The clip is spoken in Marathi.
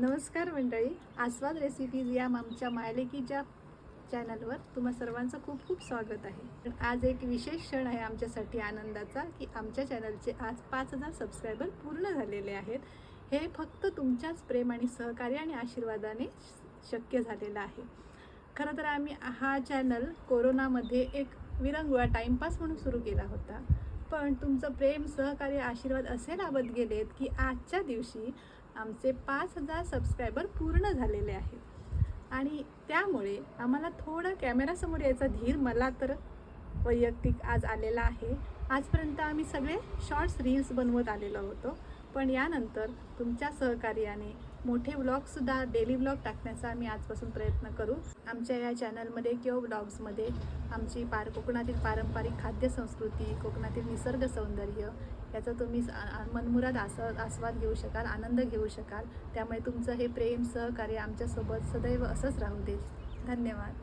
नमस्कार मंडळी, आस्वाद रेसिपीज या आमच्या मायलेकीच्या चॅनलवर तुम्हा सर्वांचं खूप खूप स्वागत आहे. आज एक विशेष क्षण आहे आमच्यासाठी आनंदाचा की आमच्या चॅनलचे आज 5,000 सबस्क्रायबर पूर्ण झालेले आहेत. हे फक्त तुमच्याच प्रेम आणि सहकार्य आणि आशीर्वादाने शक्य झालेलं आहे. खरं तर आम्ही हा चॅनल कोरोनामध्ये एक विरंगुळा टाईमपास म्हणून सुरू केला होता, पण तुमचं प्रेम, सहकार्य, आशीर्वाद असे लाभत गेलेत की आजच्या दिवशी आमचे 5,000 सबस्क्रायबर पूर्ण झालेले आहेत. आणि त्यामुळे आम्हाला थोडा कॅमेरासमोर यायचा धीर मला तर वैयक्तिक आज आलेला आहे. आजपर्यंत आम्ही सगळे शॉर्ट्स रील्स बनवत आलेलो होतो, पण यानंतर तुमच्या सहकार्याने मोठे व्लॉगसुद्धा, डेली व्लॉग टाकण्याचा आम्ही आजपासून प्रयत्न करू. आमच्या या चॅनलमध्ये किंवा व्लॉग्समध्ये आमची कोकणातील पारंपरिक खाद्यसंस्कृती, कोकणातील निसर्ग सौंदर्य याचा तुम्ही मनमुराद आस्वाद घेऊ शकाल, आनंद घेऊ शकाल. त्यामुळे तुमचं हे प्रेम, सहकार्य आमच्यासोबत सदैव असंच राहू दे. धन्यवाद.